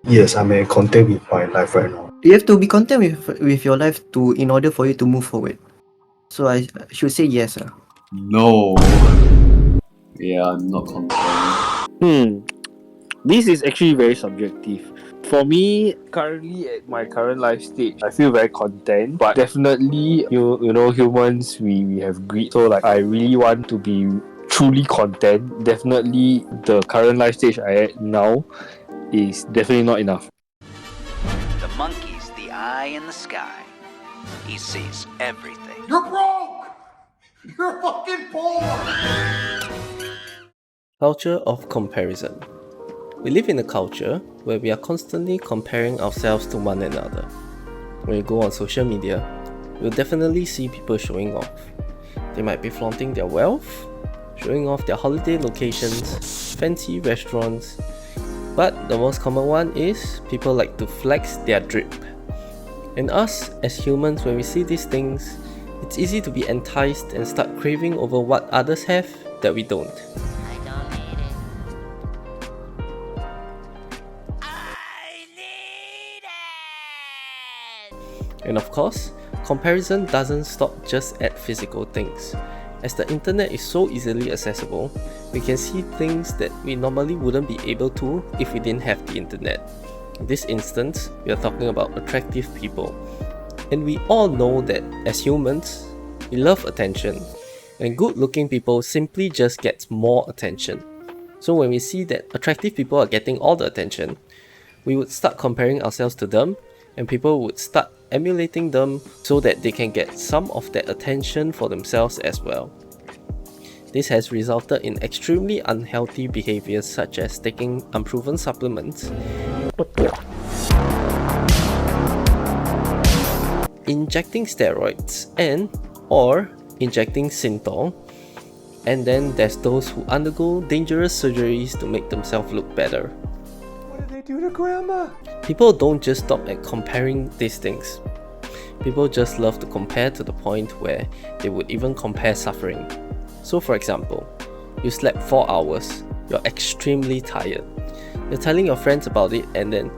Yes, I'm content with my life right now. You have to be content with your life to in order for you to move forward. So I should say yes. No. Yeah, I'm not content. This is actually very subjective. For me, currently at my current life stage, I feel very content. But definitely, you know, humans we have greed. So like, I really want to be truly content. Definitely, the current life stage I at now is definitely not enough. The monkey's the eye in the sky. He sees everything. You're broke! You're fucking poor! Culture of comparison. We live in a culture where we are constantly comparing ourselves to one another. When you go on social media, you'll definitely see people showing off. They might be flaunting their wealth, showing off their holiday locations, fancy restaurants, but the most common one is people like to flex their drip. And us as humans, when we see these things, it's easy to be enticed and start craving over what others have that we don't. And of course, comparison doesn't stop just at physical things. As the internet is so easily accessible, we can see things that we normally wouldn't be able to if we didn't have the internet. In this instance, we are talking about attractive people. And we all know that as humans, we love attention, and good-looking people simply just get more attention. So when we see that attractive people are getting all the attention, we would start comparing ourselves to them, and people would start emulating them so that they can get some of that attention for themselves as well. This has resulted in extremely unhealthy behaviors such as taking unproven supplements, injecting steroids, and or injecting synthol. And then there's those who undergo dangerous surgeries to make themselves look better. What did they do to Grandma? People don't just stop at comparing these things. People just love to compare to the point where they would even compare suffering. So for example, you slept 4 hours, you're extremely tired. You're telling your friends about it, and then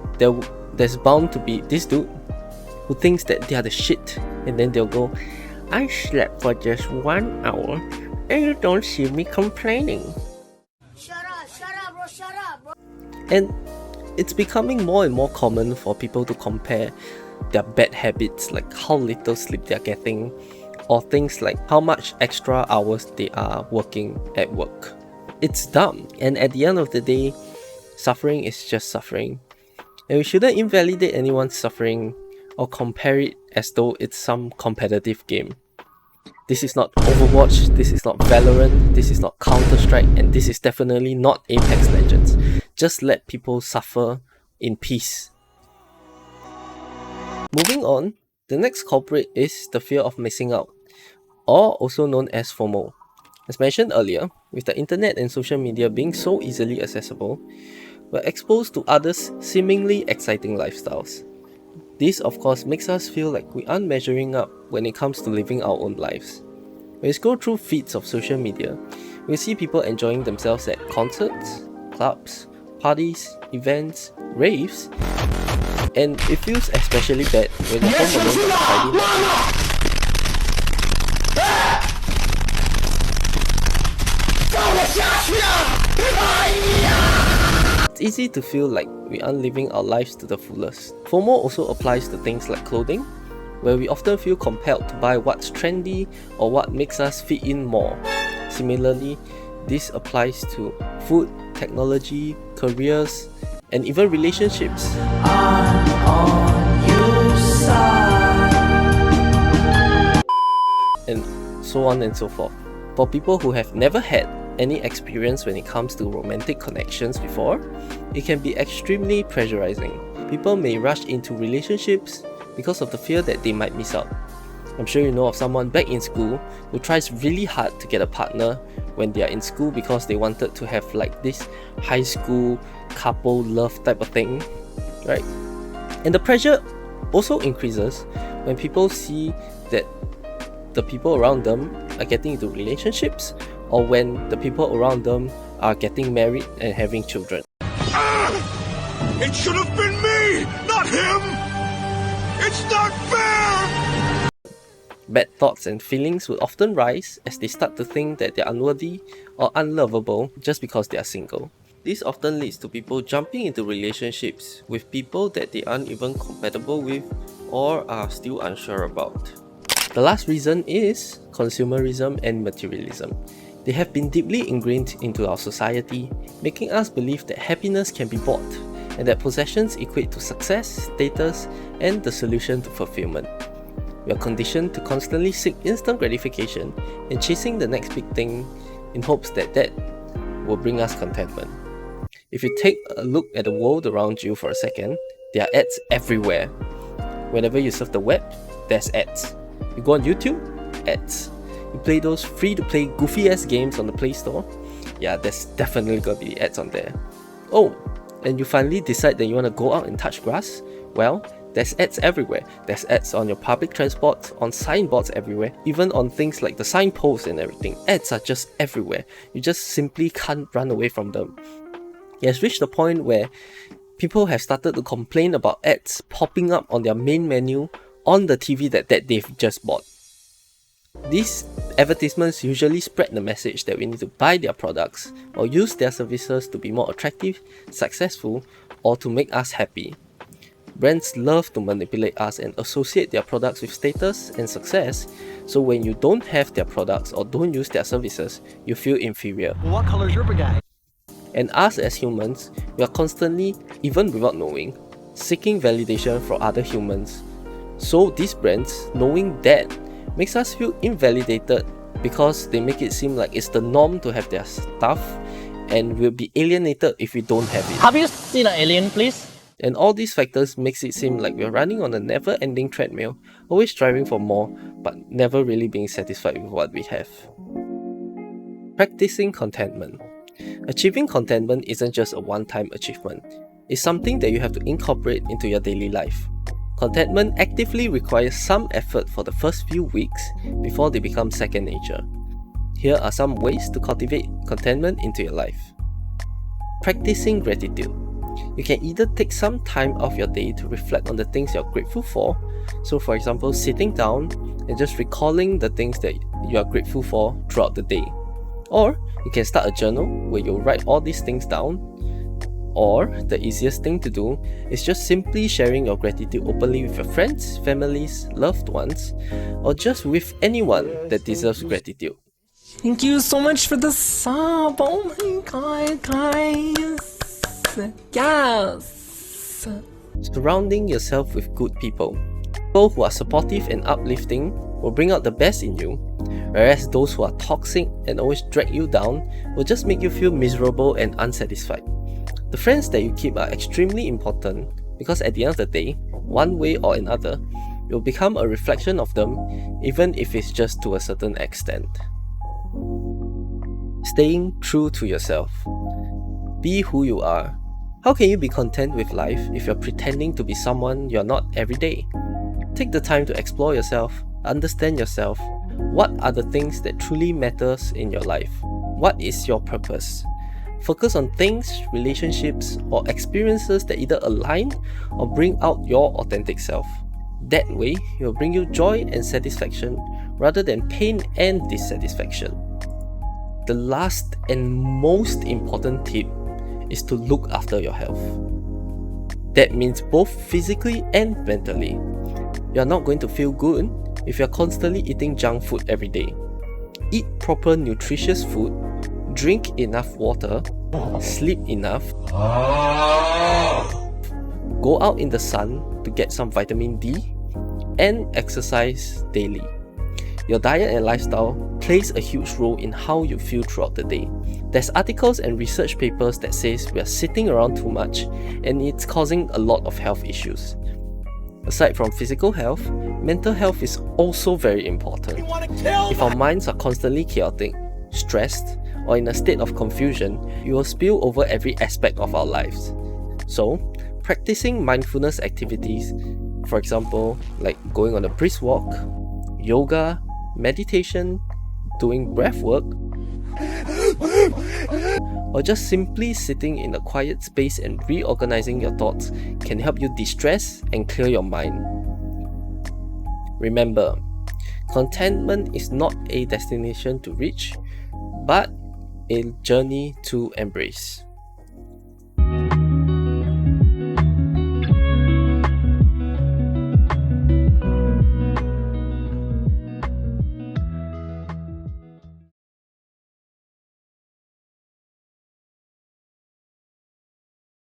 there's bound to be this dude who thinks that they are the shit, and then they'll go, I slept for just 1 hour and you don't see me complaining. Shut up, bro, shut up, bro. And it's becoming more and more common for people to compare their bad habits, like how little sleep they're getting, or things like how much extra hours they are working at work. It's dumb, and at the end of the day, suffering is just suffering. And we shouldn't invalidate anyone's suffering or compare it as though it's some competitive game. This is not Overwatch, this is not Valorant, this is not Counter-Strike, and this is definitely not Apex Legends. Just let people suffer in peace. Moving on, the next culprit is the fear of missing out, or also known as FOMO. As mentioned earlier, with the internet and social media being so easily accessible, we're exposed to others' seemingly exciting lifestyles. This of course makes us feel like we aren't measuring up when it comes to living our own lives. When you scroll through feeds of social media, we see people enjoying themselves at concerts, clubs, parties, events, raves, and it feels especially bad when you're home alone on a Friday night. It's easy to feel like we aren't living our lives to the fullest. FOMO also applies to things like clothing, where we often feel compelled to buy what's trendy or what makes us fit in more. Similarly, this applies to food, technology, careers, and even relationships. And so on and so forth. For people who have never had any experience when it comes to romantic connections before, it can be extremely pressurizing. People may rush into relationships because of the fear that they might miss out. I'm sure you know of someone back in school who tries really hard to get a partner when they are in school because they wanted to have like this high school couple love type of thing, right? And the pressure also increases when people see that the people around them are getting into relationships, or when the people around them are getting married and having children. It should have been me, not him! It's not fair! Bad thoughts and feelings will often rise as they start to think that they are unworthy or unlovable just because they are single. This often leads to people jumping into relationships with people that they aren't even compatible with or are still unsure about. The last reason is consumerism and materialism. They have been deeply ingrained into our society, making us believe that happiness can be bought and that possessions equate to success, status, and the solution to fulfillment. We are conditioned to constantly seek instant gratification and chasing the next big thing in hopes that that will bring us contentment. If you take a look at the world around you for a second, there are ads everywhere. Whenever you surf the web, there's ads. You go on YouTube, ads. You play those free-to-play goofy-ass games on the Play Store, yeah, there's definitely gonna be ads on there. Oh, and you finally decide that you want to go out and touch grass? Well, there's ads everywhere. There's ads on your public transport, on signboards everywhere, even on things like the signposts and everything. Ads are just everywhere. You just simply can't run away from them. It has reached the point where people have started to complain about ads popping up on their main menu on the TV that they've just bought. These advertisements usually spread the message that we need to buy their products or use their services to be more attractive, successful, or to make us happy. Brands love to manipulate us and associate their products with status and success, so when you don't have their products or don't use their services, you feel inferior. What color is your bag? And us as humans, we are constantly, even without knowing, seeking validation from other humans. So these brands, knowing that, makes us feel invalidated because they make it seem like it's the norm to have their stuff and we'll be alienated if we don't have it. Have you seen an alien, please? And all these factors makes it seem like we're running on a never-ending treadmill, always striving for more, but never really being satisfied with what we have. Practicing contentment. Achieving contentment isn't just a one-time achievement. It's something that you have to incorporate into your daily life. Contentment actively requires some effort for the first few weeks before they become second nature. Here are some ways to cultivate contentment into your life. Practicing gratitude. You can either take some time off your day to reflect on the things you're grateful for. So for example, sitting down and just recalling the things that you are grateful for throughout the day. Or you can start a journal where you write all these things down. Or the easiest thing to do is just simply sharing your gratitude openly with your friends, families, loved ones, or just with anyone that deserves gratitude. Thank you so much for the sub. Oh my god, guys. Yes. Surrounding yourself with good people. People who are supportive and uplifting will bring out the best in you, whereas those who are toxic and always drag you down will just make you feel miserable and unsatisfied. The friends that you keep are extremely important because at the end of the day, one way or another, you'll become a reflection of them, even if it's just to a certain extent. Staying true to yourself. Be who you are. How can you be content with life if you're pretending to be someone you're not every day? Take the time to explore yourself, understand yourself. What are the things that truly matters in your life? What is your purpose? Focus on things, relationships, or experiences that either align or bring out your authentic self. That way, it will bring you joy and satisfaction rather than pain and dissatisfaction. The last and most important tip is to look after your health. That means both physically and mentally. You're not going to feel good if you're constantly eating junk food every day. Eat proper nutritious food, drink enough water, sleep enough, go out in the sun to get some vitamin D, and exercise daily. Your diet and lifestyle plays a huge role in how you feel throughout the day. There's articles and research papers that says we are sitting around too much and it's causing a lot of health issues. Aside from physical health, mental health is also very important. If our minds are constantly chaotic, stressed, or in a state of confusion, it will spill over every aspect of our lives. So, practicing mindfulness activities, for example, like going on a brisk walk, yoga, meditation, doing breath work, or just simply sitting in a quiet space and reorganizing your thoughts can help you de-stress and clear your mind. Remember, contentment is not a destination to reach, but a journey to embrace.